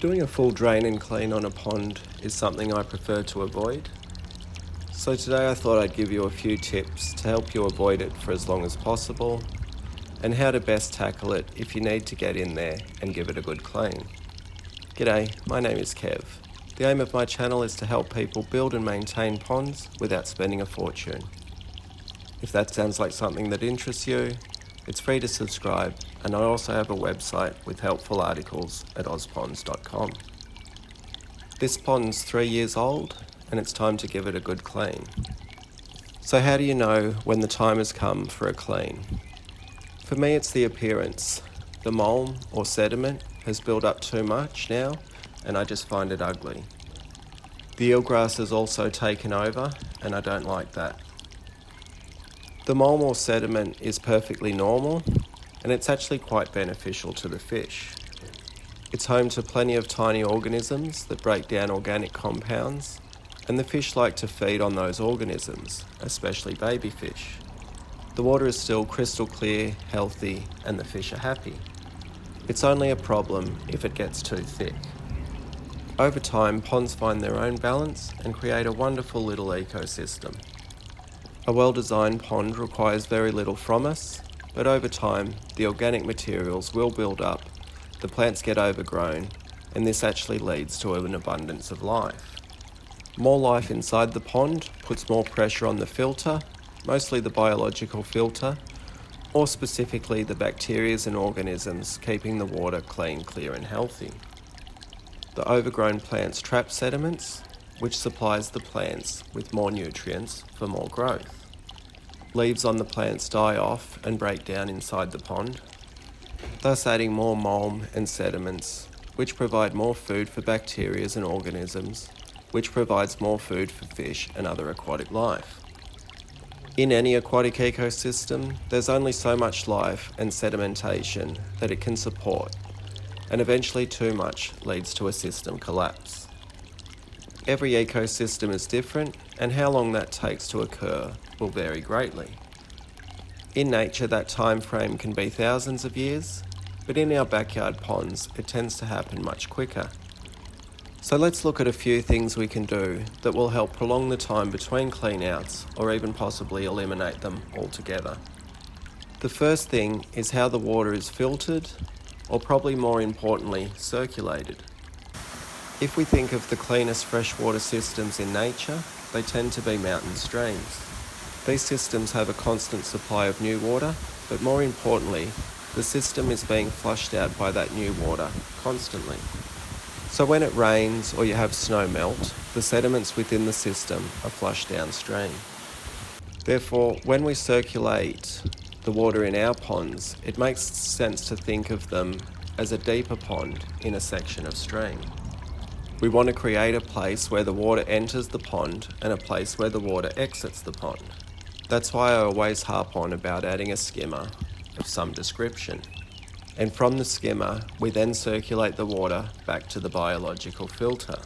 Doing a full drain and clean on a pond is something I prefer to avoid. So today I thought I'd give you a few tips to help you avoid it for as long as possible, and how to best tackle it if you need to get in there and give it a good clean. G'day, my name is Kev. The aim of my channel is to help people build and maintain ponds without spending a fortune. If that sounds like something that interests you, it's free to subscribe, and I also have a website with helpful articles at ozponds.com. This pond's 3 years old, and it's time to give it a good clean. So how do you know when the time has come for a clean? For me, it's the appearance. The mold or sediment has built up too much now, and I just find it ugly. The eelgrass has also taken over, and I don't like that. The mold or sediment is perfectly normal, and it's actually quite beneficial to the fish. It's home to plenty of tiny organisms that break down organic compounds, and the fish like to feed on those organisms, especially baby fish. The water is still crystal clear, healthy, and the fish are happy. It's only a problem if it gets too thick. Over time, ponds find their own balance and create a wonderful little ecosystem. A well-designed pond requires very little from us, but over time, the organic materials will build up, the plants get overgrown, and this actually leads to an abundance of life. More life inside the pond puts more pressure on the filter, mostly the biological filter, or specifically the bacteria and organisms keeping the water clean, clear and healthy. The overgrown plants trap sediments, which supplies the plants with more nutrients for more growth. Leaves on the plants die off and break down inside the pond, thus adding more mold and sediments, which provide more food for bacteria and organisms, which provides more food for fish and other aquatic life. In any aquatic ecosystem, there's only so much life and sedimentation that it can support, and eventually too much leads to a system collapse. Every ecosystem is different, and how long that takes to occur will vary greatly. In nature, that time frame can be thousands of years, but in our backyard ponds, it tends to happen much quicker. So let's look at a few things we can do that will help prolong the time between cleanouts, or even possibly eliminate them altogether. The first thing is how the water is filtered, or probably more importantly, circulated. If we think of the cleanest freshwater systems in nature, they tend to be mountain streams. These systems have a constant supply of new water, but more importantly, the system is being flushed out by that new water constantly. So when it rains or you have snow melt, the sediments within the system are flushed downstream. Therefore, when we circulate the water in our ponds, it makes sense to think of them as a deeper pond in a section of stream. We want to create a place where the water enters the pond and a place where the water exits the pond. That's why I always harp on about adding a skimmer of some description. And from the skimmer, we then circulate the water back to the biological filter.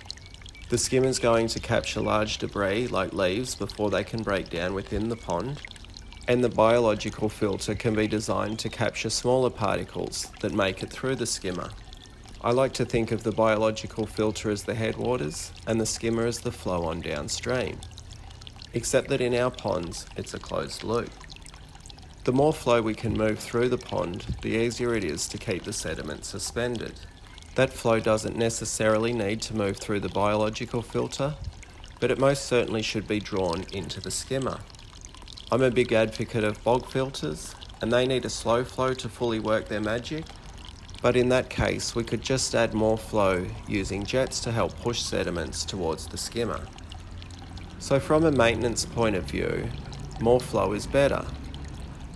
The skimmer is going to capture large debris like leaves before they can break down within the pond, and the biological filter can be designed to capture smaller particles that make it through the skimmer. I like to think of the biological filter as the headwaters and the skimmer as the flow on downstream, except that in our ponds, it's a closed loop. The more flow we can move through the pond, the easier it is to keep the sediment suspended. That flow doesn't necessarily need to move through the biological filter, but it most certainly should be drawn into the skimmer. I'm a big advocate of bog filters, and they need a slow flow to fully work their magic, but in that case we could just add more flow using jets to help push sediments towards the skimmer. So from a maintenance point of view, more flow is better.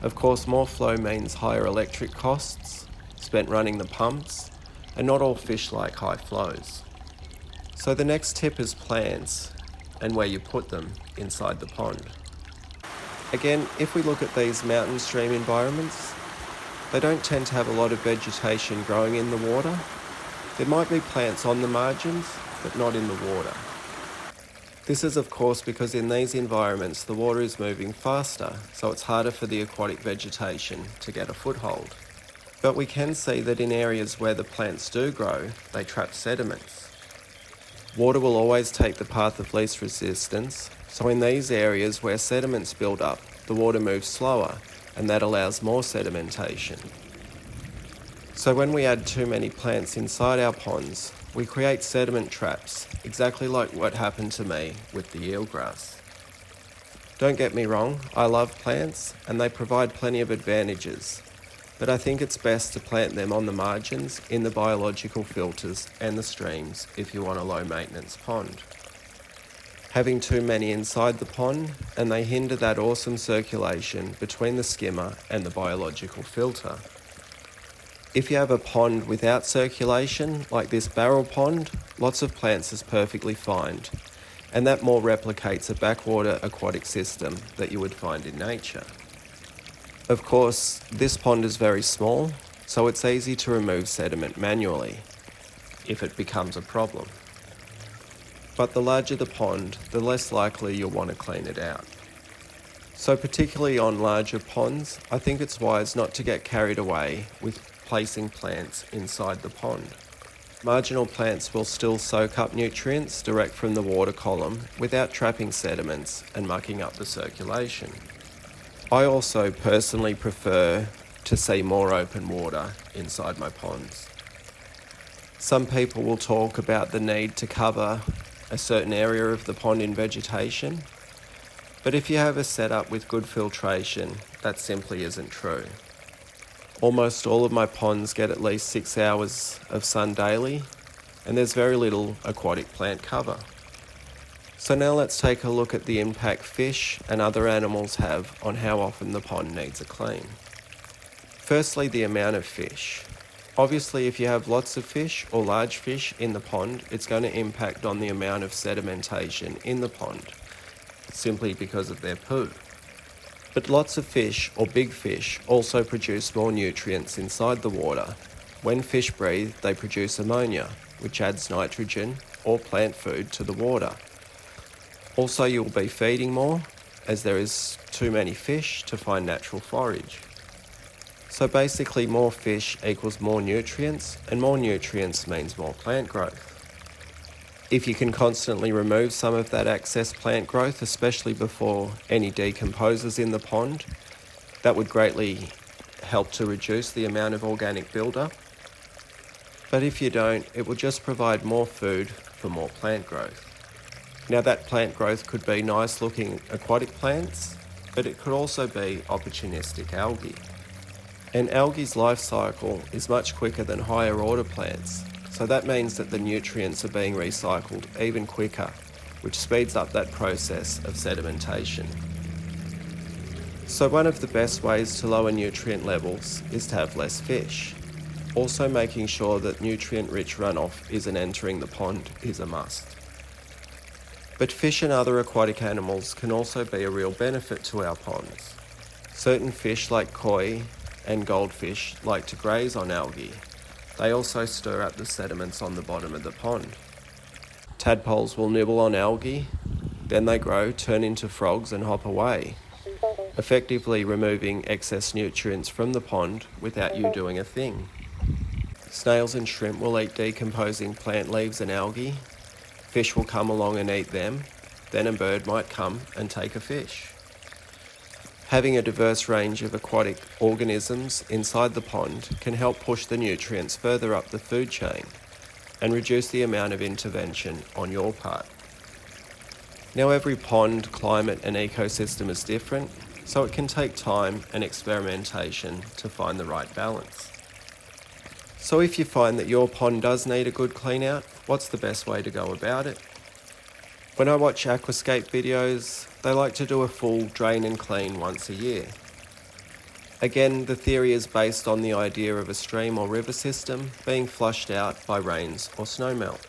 Of course, more flow means higher electric costs spent running the pumps, and not all fish like high flows. So the next tip is plants and where you put them inside the pond. Again, if we look at these mountain stream environments, they don't tend to have a lot of vegetation growing in the water. There might be plants on the margins, but not in the water. This is of course because in these environments the water is moving faster, so it's harder for the aquatic vegetation to get a foothold. But we can see that in areas where the plants do grow, they trap sediments. Water will always take the path of least resistance, so in these areas where sediments build up, the water moves slower, and that allows more sedimentation. So when we add too many plants inside our ponds, we create sediment traps, exactly like what happened to me with the eelgrass. Don't get me wrong, I love plants, and they provide plenty of advantages, but I think it's best to plant them on the margins, in the biological filters and the streams if you want a low maintenance pond. Having too many inside the pond, and they hinder that awesome circulation between the skimmer and the biological filter. If you have a pond without circulation, like this barrel pond, lots of plants is perfectly fine, and that more replicates a backwater aquatic system that you would find in nature. Of course, this pond is very small, so it's easy to remove sediment manually, if it becomes a problem. But the larger the pond, the less likely you'll want to clean it out. So particularly on larger ponds, I think it's wise not to get carried away with placing plants inside the pond. Marginal plants will still soak up nutrients direct from the water column without trapping sediments and mucking up the circulation. I also personally prefer to see more open water inside my ponds. Some people will talk about the need to cover a certain area of the pond in vegetation, but if you have a setup with good filtration, that simply isn't true. Almost all of my ponds get at least 6 hours of sun daily, and there's very little aquatic plant cover. So now let's take a look at the impact fish and other animals have on how often the pond needs a clean. Firstly, the amount of fish. Obviously, if you have lots of fish or large fish in the pond, it's going to impact on the amount of sedimentation in the pond, simply because of their poo. But lots of fish or big fish also produce more nutrients inside the water. When fish breathe, they produce ammonia, which adds nitrogen or plant food to the water. Also, you'll be feeding more, as there is too many fish to find natural forage. So basically, more fish equals more nutrients, and more nutrients means more plant growth. If you can constantly remove some of that excess plant growth, especially before any decomposes in the pond, that would greatly help to reduce the amount of organic buildup. But if you don't, it will just provide more food for more plant growth. Now that plant growth could be nice looking aquatic plants, but it could also be opportunistic algae. And algae's life cycle is much quicker than higher order plants, so that means that the nutrients are being recycled even quicker, which speeds up that process of sedimentation. So one of the best ways to lower nutrient levels is to have less fish. Also, making sure that nutrient-rich runoff isn't entering the pond is a must. But fish and other aquatic animals can also be a real benefit to our ponds. Certain fish like koi and goldfish like to graze on algae. They also stir up the sediments on the bottom of the pond. Tadpoles will nibble on algae, then they grow, turn into frogs and hop away, effectively removing excess nutrients from the pond without you doing a thing. Snails and shrimp will eat decomposing plant leaves and algae. Fish will come along and eat them, then a bird might come and take a fish. Having a diverse range of aquatic organisms inside the pond can help push the nutrients further up the food chain and reduce the amount of intervention on your part. Now, every pond, climate and ecosystem is different, so it can take time and experimentation to find the right balance. So if you find that your pond does need a good clean out, what's the best way to go about it? When I watch aquascape videos, they like to do a full drain and clean once a year. Again, the theory is based on the idea of a stream or river system being flushed out by rains or snowmelt.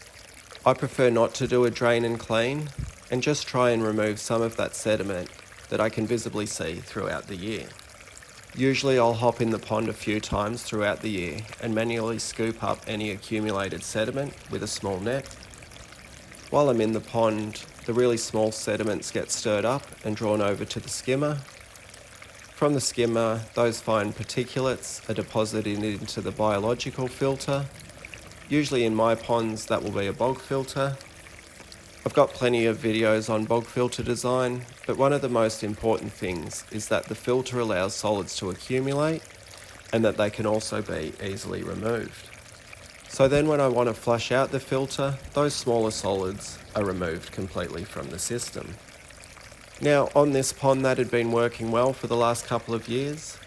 I prefer not to do a drain and clean and just try and remove some of that sediment that I can visibly see throughout the year. Usually I'll hop in the pond a few times throughout the year and manually scoop up any accumulated sediment with a small net. While I'm in the pond, the really small sediments get stirred up and drawn over to the skimmer. From the skimmer, those fine particulates are deposited into the biological filter. Usually in my ponds, that will be a bog filter. I've got plenty of videos on bog filter design, but one of the most important things is that the filter allows solids to accumulate and that they can also be easily removed. So then when I want to flush out the filter, those smaller solids are removed completely from the system. Now on this pond that had been working well for the last couple of years,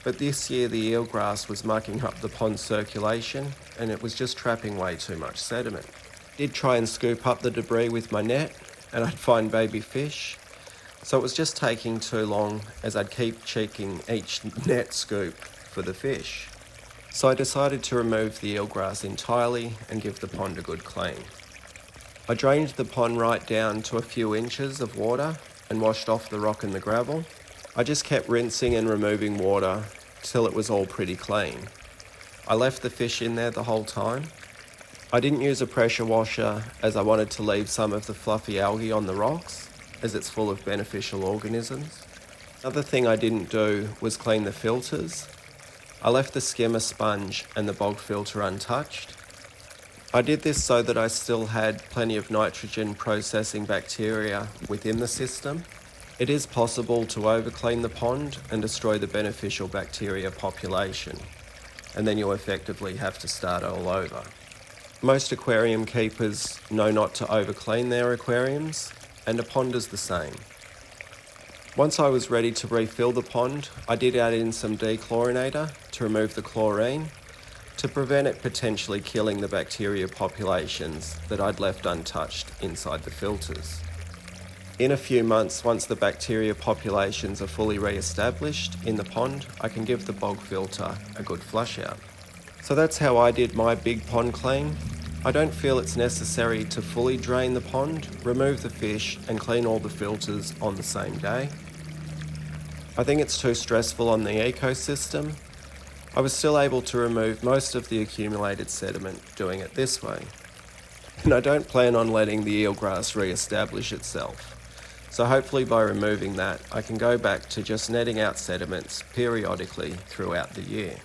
but this year the eelgrass was mucking up the pond circulation and it was just trapping way too much sediment. I did try and scoop up the debris with my net and I'd find baby fish, so it was just taking too long as I'd keep checking each net scoop for the fish. So I decided to remove the eelgrass entirely and give the pond a good clean. I drained the pond right down to a few inches of water and washed off the rock and the gravel. I just kept rinsing and removing water till it was all pretty clean. I left the fish in there the whole time. I didn't use a pressure washer as I wanted to leave some of the fluffy algae on the rocks as it's full of beneficial organisms. Another thing I didn't do was clean the filters. I left the skimmer sponge and the bog filter untouched. I did this so that I still had plenty of nitrogen processing bacteria within the system. It is possible to overclean the pond and destroy the beneficial bacteria population, and then you effectively have to start all over. Most aquarium keepers know not to overclean their aquariums, and a pond is the same. Once I was ready to refill the pond, I did add in some dechlorinator to remove the chlorine to prevent it potentially killing the bacteria populations that I'd left untouched inside the filters. In a few months, once the bacteria populations are fully re-established in the pond, I can give the bog filter a good flush out. So that's how I did my big pond clean. I don't feel it's necessary to fully drain the pond, remove the fish and clean all the filters on the same day. I think it's too stressful on the ecosystem. I was still able to remove most of the accumulated sediment doing it this way. And I don't plan on letting the eelgrass re-establish itself. So hopefully by removing that, I can go back to just netting out sediments periodically throughout the year.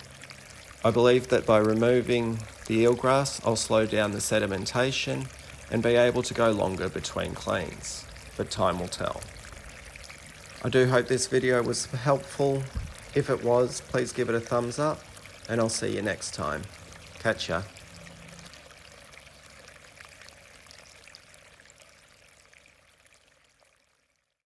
I believe that by removing the eelgrass, I'll slow down the sedimentation and be able to go longer between cleans, but time will tell. I do hope this video was helpful. If it was, please give it a thumbs up, and I'll see you next time. Catch ya.